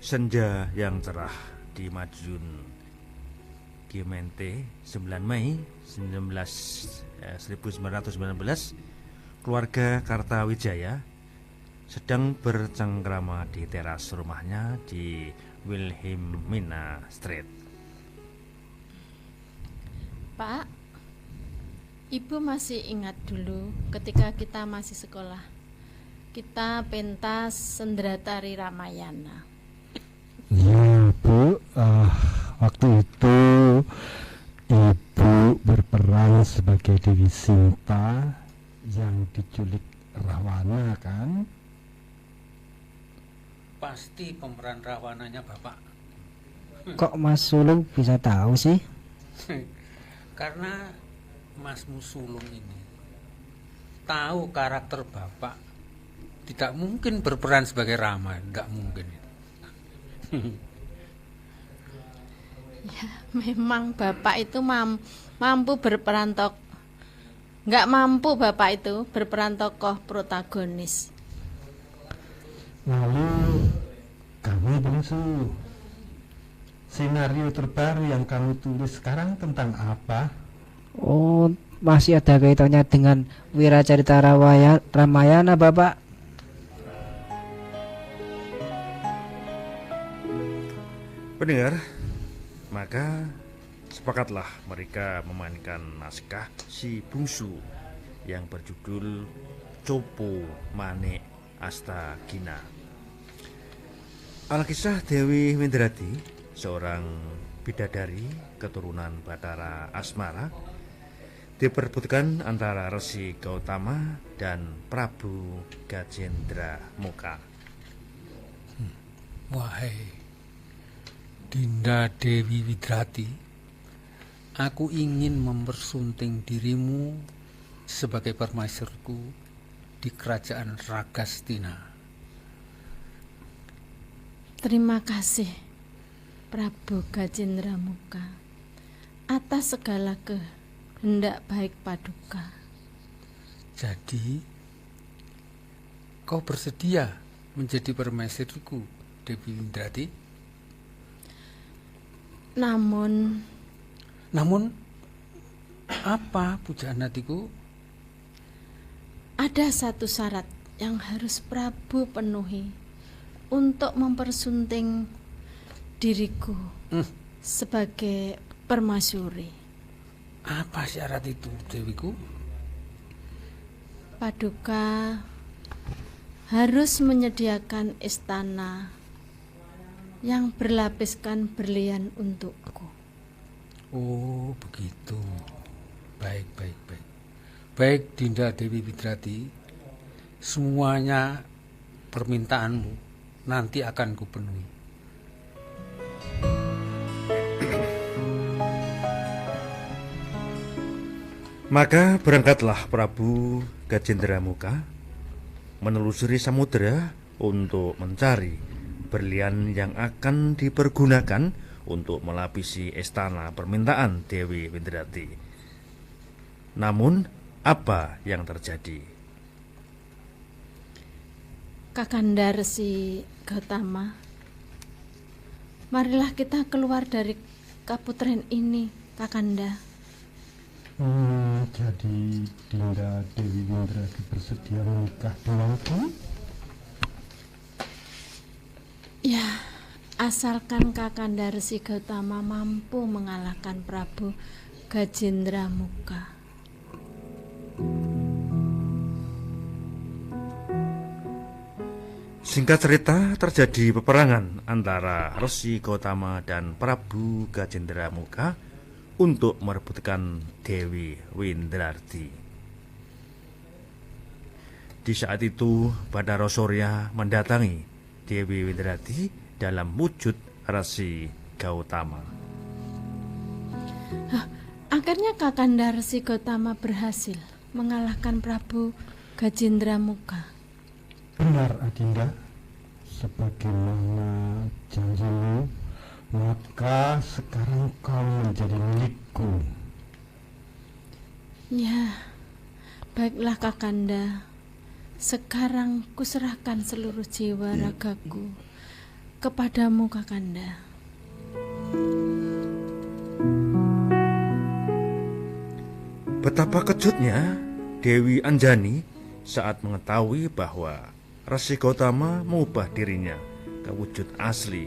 Senja yang cerah di Madiun Gemeente 9 Mei 1919, keluarga Kartawijaya sedang bercengkrama di teras rumahnya di Wilhelmina Street. Pak, Ibu masih ingat dulu ketika kita masih sekolah. Kita pentas Sendratari Ramayana. Ya Bu, waktu itu Ibu berperan sebagai Dewi Sinta yang diculik Rawana kan? Pasti pemeran Rawananya Bapak. Kok Mas Sulung bisa tahu sih? Karena Mas Musulung ini tahu karakter Bapak. Tidak mungkin berperan sebagai Rama, tidak mungkin. Ya, memang Bapak itu mampu berperan nggak mampu Bapak itu berperan tokoh protagonis. Lalu kamu Bungsu, skenario terbaru yang kamu tulis sekarang tentang apa? Oh, masih ada kaitannya dengan Wiracarita Ramayana, Bapak. Pendengar, maka sepakatlah mereka memainkan naskah Si Bungsu yang berjudul Copo Manik Astagina. Alkisah Dewi Windradi, seorang bidadari keturunan Bathara Asmara, diperebutkan antara Resi Gautama dan Prabu Gajendra Muka. Wahai Dinda Dewi Widrati, aku ingin mempersunting dirimu sebagai permaisurku di kerajaan Ragastina. Terima kasih Prabu Gajendra Muka atas segala kehendak baik Paduka. Jadi, kau bersedia menjadi permaisurku, Dewi Windrati? Namun apa pujaan hatiku? ada satu syarat yang harus Prabu penuhi untuk mempersunting diriku sebagai permaisuri. Apa syarat itu, Dewiku? Paduka harus menyediakan istana yang berlapiskan berlian untukku. Oh, begitu. Baik. Baik, Dinda Dewi Widrati. Semuanya permintaanmu nanti akan kupenuhi. Maka berangkatlah Prabu Gajendra Muka menelusuri samudera untuk mencari berlian yang akan dipergunakan untuk melapisi istana permintaan Dewi Windrati. Namun, apa yang terjadi? Kakanda Resi Gautama, marilah kita keluar dari kaputren ini, Kakanda. Jadi Dinda Dewi Windrati bersedia menikah denganku? Ya, asalkan Kakanda Resi Gautama mampu mengalahkan Prabu Gajendra Muka. Singkat cerita, terjadi peperangan antara Resi Gautama dan Prabu Gajendra Muka untuk merebutkan Dewi Windrati. Di saat itu, Bathara Surya mendatangi Dewi Windrati dalam wujud Resi Gautama. Akhirnya Kakanda Resi Gautama berhasil mengalahkan Prabu Gajendra Muka. Benar Adinda, sebagaimana janjimu, maka sekarang kau menjadi milikku. Ya, baiklah Kakanda. Sekarang kuserahkan seluruh jiwa ragaku kepadamu, Kakanda. Betapa kejutnya Dewi Anjani saat mengetahui bahwa Resi Gotama mengubah dirinya ke wujud asli.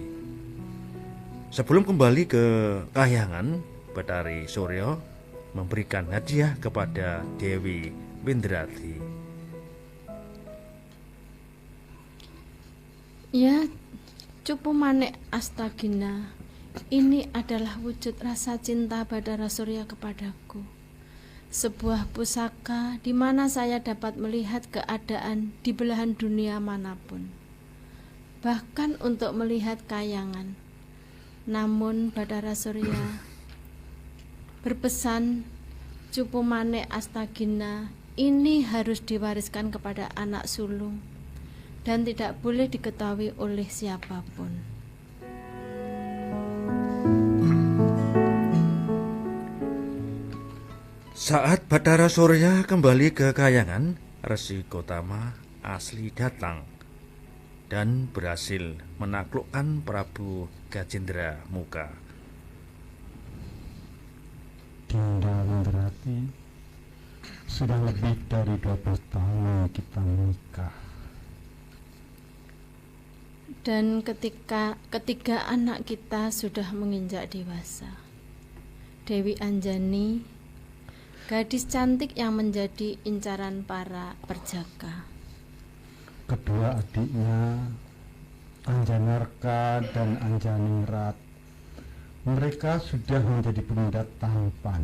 Sebelum kembali ke kahyangan, Bathari Surya memberikan hadiah kepada Dewi Windradi. Ya, Cupu Manik Astagina, ini adalah wujud rasa cinta Bathara Surya kepadaku. Sebuah pusaka di mana saya dapat melihat keadaan di belahan dunia manapun, bahkan untuk melihat kayangan. Namun Bathara Surya berpesan, Cupu Manik Astagina ini harus diwariskan kepada anak sulung dan tidak boleh diketahui oleh siapapun. Saat Bathara Surya kembali ke kahyangan, Resi Gotama asli datang dan berhasil menaklukkan Prabu Gajendra Muka. Dinda Windradi, sudah lebih dari 12 tahun kita menikah. Dan ketiga anak kita sudah menginjak dewasa. Dewi Anjani, gadis cantik yang menjadi incaran para perjaka. Kedua adiknya, Anjanarka dan Anjaningrat, mereka sudah menjadi benda tampan.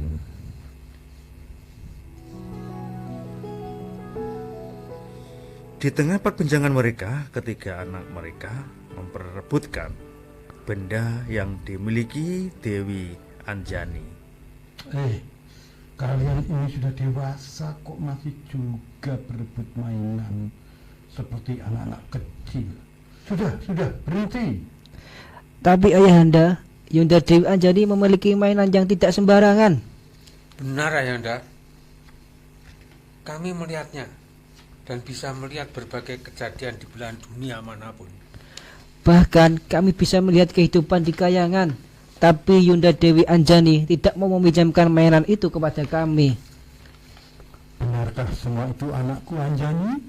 Di tengah perbincangan mereka, ketiga anak mereka memperebutkan benda yang dimiliki Dewi Anjani. Kalian ini sudah dewasa kok masih juga berebut mainan seperti anak-anak kecil. Sudah, berhenti. Tapi Ayahanda, Yunda Dewi Anjani memiliki mainan yang tidak sembarangan. Benar, Ayahanda. Kami melihatnya dan bisa melihat berbagai kejadian di belahan dunia manapun. Bahkan kami bisa melihat kehidupan di kayangan. Tapi Yunda Dewi Anjani tidak mau meminjamkan mainan itu kepada kami. Benarkah semua itu anakku Anjani?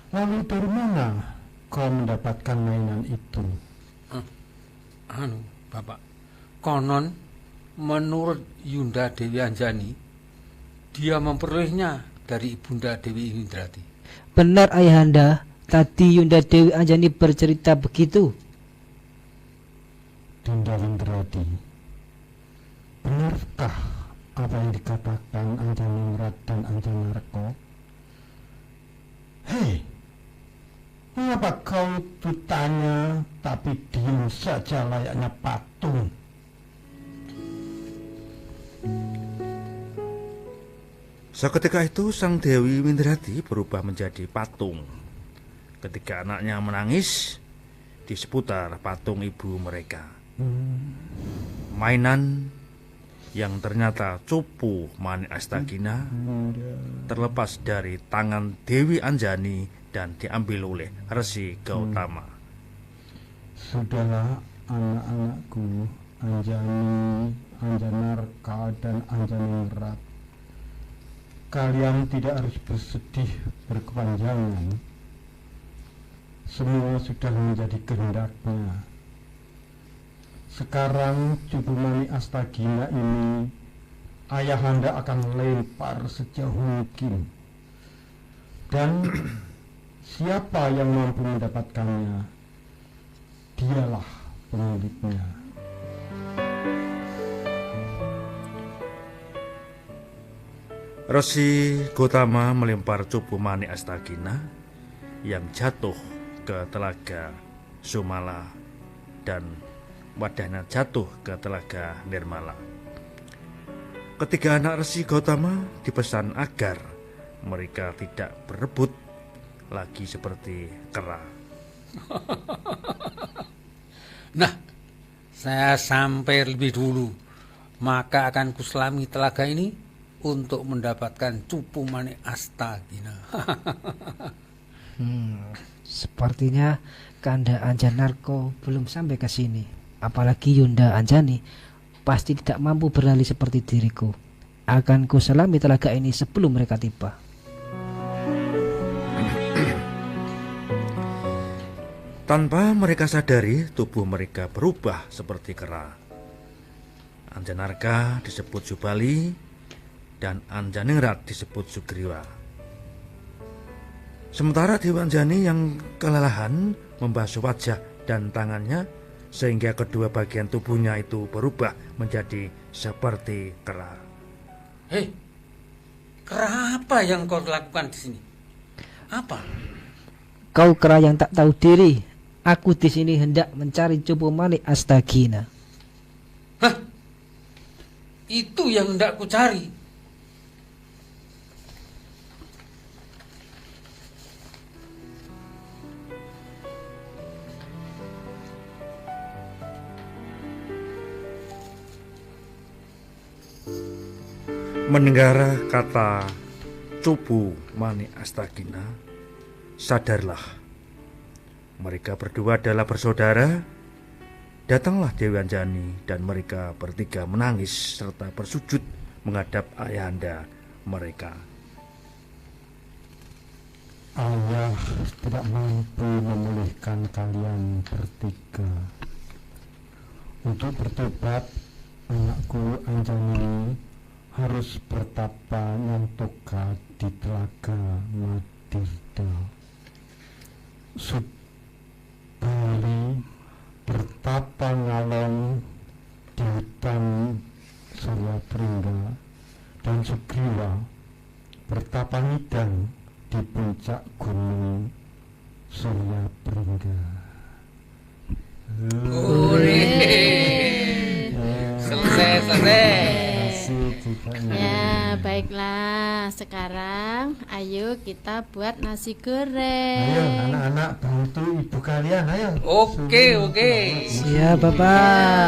Lalu dari mana kau mendapatkan mainan itu? Bapak, konon menurut Yunda Dewi Anjani, dia memperolehnya dari Ibunda Dewi Windradi. Benar Ayahanda, tadi Yunda Dewi Anjani bercerita begitu. Dinda Windradi, benarkah apa yang dikatakan Anjaningrat dan Anjanarko? Hei, mengapa kau itu tanya tapi diam saja layaknya patung? Seketika itu sang Dewi Windradi berubah menjadi patung. Ketika anaknya menangis di seputar patung ibu mereka. Mainan yang ternyata Cupu Manik Astagina terlepas dari tangan Dewi Anjani dan diambil oleh Resi Gautama. Sudahlah anak-anakku, Anjani, Anjanarka dan Anjaningrat, kalian tidak harus bersedih berkepanjangan. Semua sudah menjadi kehendaknya. Sekarang Cupu Manik Astagina ini Ayahanda akan lempar sejauh mungkin. Dan siapa yang mampu mendapatkannya, dialah pemiliknya. Resi Gotama melempar Cupu Manik Astagina yang jatuh ke telaga Sumala dan wadahnya jatuh ke telaga Nirmala. Ketiga anak Resi Gotama dipesan agar mereka tidak berebut lagi seperti kera. Nah, saya sampai lebih dulu, maka akan kuselami telaga ini untuk mendapatkan Cupu Manik Astagina. Sepertinya Kanda Anjanarko belum sampai ke sini. Apalagi Yunda Anjani pasti tidak mampu berlari seperti diriku. Akan ku selami telaga ini sebelum mereka tiba. Tanpa mereka sadari, tubuh mereka berubah seperti kera. Anjanarka disebut Subali dan Anjaningrat disebut Sugriwa. Sementara Dewa Anjani yang kelelahan membasuh wajah dan tangannya sehingga kedua bagian tubuhnya itu berubah menjadi seperti kera. Hei, kera apa yang kau lakukan di sini? Apa? Kau kera yang tak tahu diri. Aku di sini hendak mencari Cupu Manik Astagina. Hah? Itu yang hendak ku cari. Mendengar kata Cupu Manik Astagina, sadarlah mereka berdua adalah bersaudara. Datanglah Dewi Anjani dan mereka bertiga menangis serta bersujud menghadap ayahanda mereka. Ayah tidak mampu memulihkan kalian bertiga. Untuk bertobat, anakku Anjani harus bertapa nyantoka di telaga Madirda. Subali bertapa ngalong di hutan Surya Pringga, dan Sugriwa bertapa ngidang di puncak gunung Surya Pringga. Selesai. Ya, baiklah. Sekarang ayo kita buat nasi goreng. Ayo anak-anak bantu ibu kalian, ayo. Oke. Siap, Bapak.